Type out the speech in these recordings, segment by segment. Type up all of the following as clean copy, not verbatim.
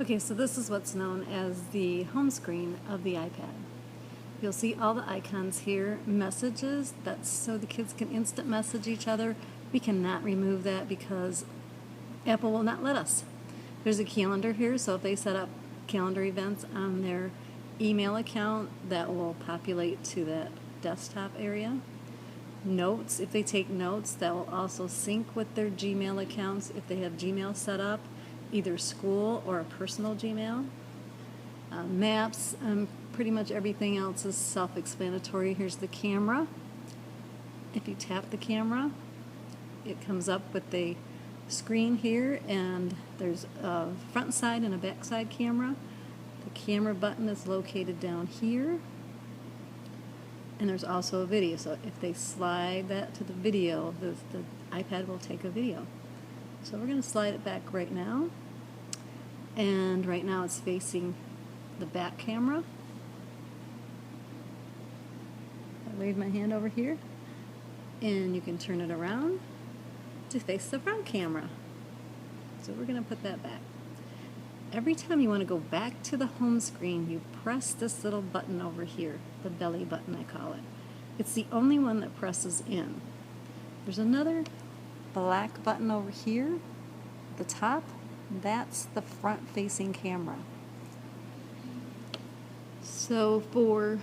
Okay, so this is what's known as the home screen of the iPad. You'll see all the icons here, messages, that's so the kids can instant message each other. We cannot remove that because Apple will not let us. There's a calendar here, so if they set up calendar events on their email account, that will populate to that desktop area. Notes, if they take notes, that will also sync with their Gmail accounts if they have Gmail set up, either school or a personal Gmail. Maps, pretty much everything else is self-explanatory. Here's the camera. If you tap the camera, it comes up with a screen here, and there's a front side and a back side camera. The camera button is located down here, and there's also a video. So if they slide that to the video, the iPad will take a video. So we're going to slide it back right now, and right now it's facing the back camera. I wave my hand over here, and you can turn it around to face the front camera. So we're going to put that back. Every time you want to go back to the home screen, you press this little button over here, the belly button I call it. It's the only one that presses in. There's another black button over here at the top. That's the front facing camera. So for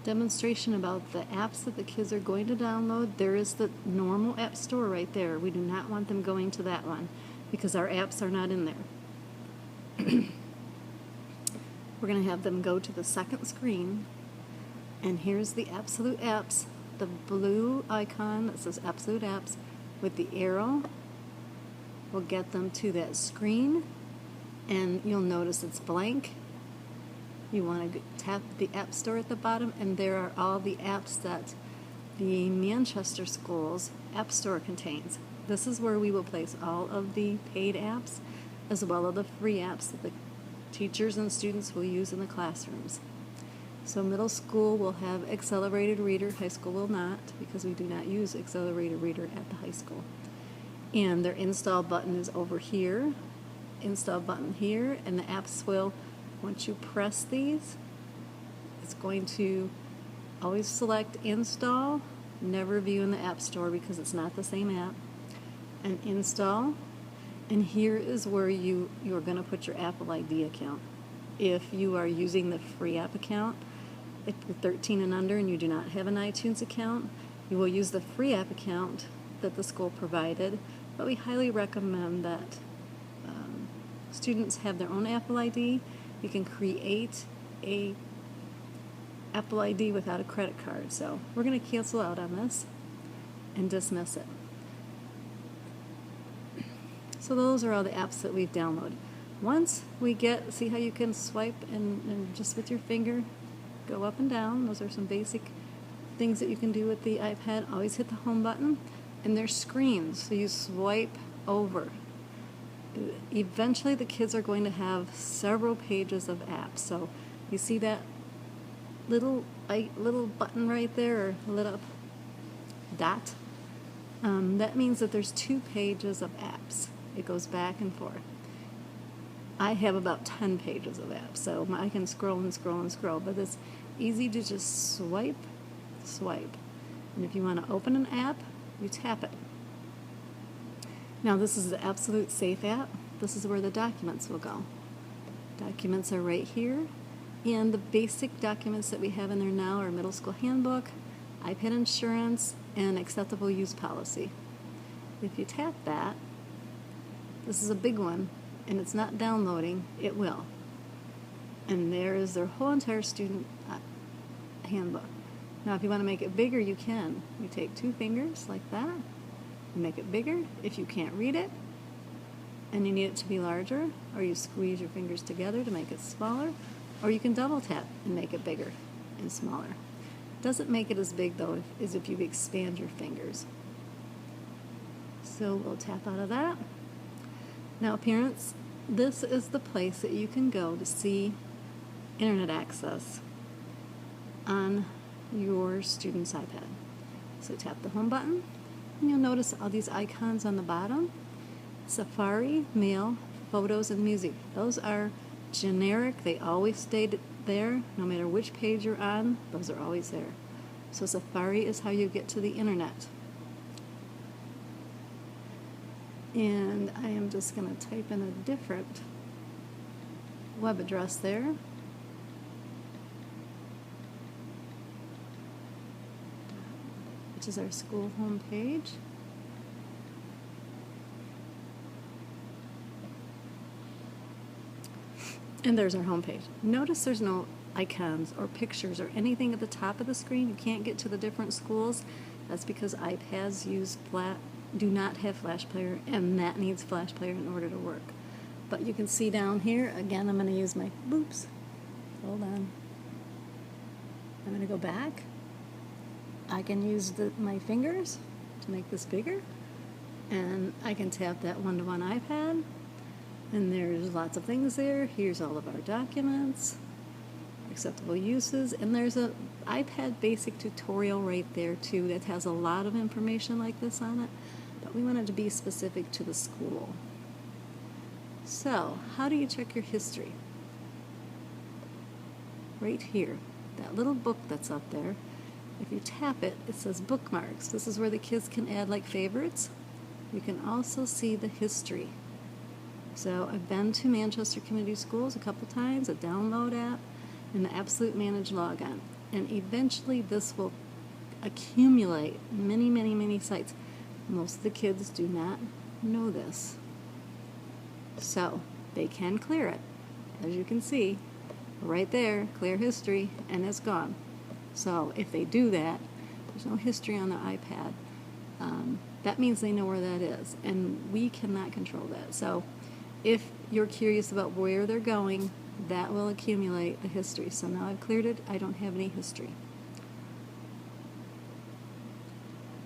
demonstration about the apps that the kids are going to download, there is the normal app store right there. We do not want them going to that one because our apps are not in there. We're going to have them go to the second screen, and here's the Absolute Apps, the blue icon that says Absolute Apps with the arrow will get them to that screen, and you'll notice it's blank. You want to tap the App Store at the bottom, and there are all the apps that the Manchester Schools App Store contains. This is where we will place all of the paid apps as well as the free apps that the teachers and students will use in the classrooms. So middle school will have Accelerated Reader, high school will not, because we do not use Accelerated Reader at the high school. And their install button is over here, install button here, and the apps will, once you press these, it's going to always select install, never view in the App Store because it's not the same app, and install. And here is where you're going to put your Apple ID account. If you are using the free app account, if you're 13 and under and you do not have an iTunes account, you will use the free app account that the school provided, but we highly recommend that students have their own Apple ID. You can create a Apple ID without a credit card. So we're going to cancel out on this and dismiss it. So those are all the apps that we've downloaded. Once we see how you can swipe and just with your finger go up and down. Those are some basic things that you can do with the iPad. Always hit the home button, and there's screens, so you swipe over. Eventually the kids are going to have several pages of apps. So you see that little button right there, or lit up dot? That means that there's 2 pages of apps. It goes back and forth. I have about 10 pages of apps, so I can scroll and scroll and scroll, but it's easy to just swipe. And if you want to open an app, you tap it. Now this is the Absolute Safe app. This is where the documents will go. Documents are right here, and the basic documents that we have in there now are middle school handbook, iPad insurance, and acceptable use policy. If you tap that, this is a big one, and it's not downloading, it will. And there is their whole entire student handbook. Now if you want to make it bigger, you can. You take 2 fingers like that, you make it bigger. If you can't read it and you need it to be larger, or you squeeze your fingers together to make it smaller, or you can double tap and make it bigger and smaller. Doesn't make it as big though as if you expand your fingers. So we'll tap out of that. Now parents, this is the place that you can go to see internet access on your student's iPad. So tap the home button, and you'll notice all these icons on the bottom. Safari, Mail, photos and music. Those are generic. They always stay there. No matter which page you're on, those are always there. So Safari is how you get to the internet. And I am just going to type in a different web address there. Which is our school home page. And there's our home page. Notice there's no icons or pictures or anything at the top of the screen. You can't get to the different schools. That's because iPads do not have Flash Player, and that needs Flash Player in order to work. But you can see down here, again, I'm going to use my, hold on. I'm going to go back. I can use my fingers to make this bigger, and I can tap that one-to-one iPad, and there's lots of things there. Here's all of our documents, acceptable uses, and there's a iPad basic tutorial right there too that has a lot of information like this on it, but we wanted to be specific to the school. So, how do you check your history? Right here, that little book that's up there. If you tap it, it says bookmarks. This is where the kids can add like favorites. You can also see the history. So I've been to Manchester Community Schools a couple times, a download app, and the Absolute Manage Logon. And eventually this will accumulate many, many, many sites. Most of the kids do not know this. So they can clear it. As you can see, right there, clear history, and it's gone. So if they do that, there's no history on their iPad. That means they know where that is, and we cannot control that. So if you're curious about where they're going, that will accumulate the history. So now I've cleared it, I don't have any history.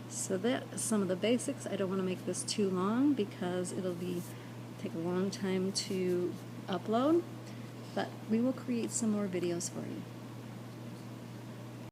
So that's some of the basics. I don't want to make this too long because it'll take a long time to upload, but we will create some more videos for you.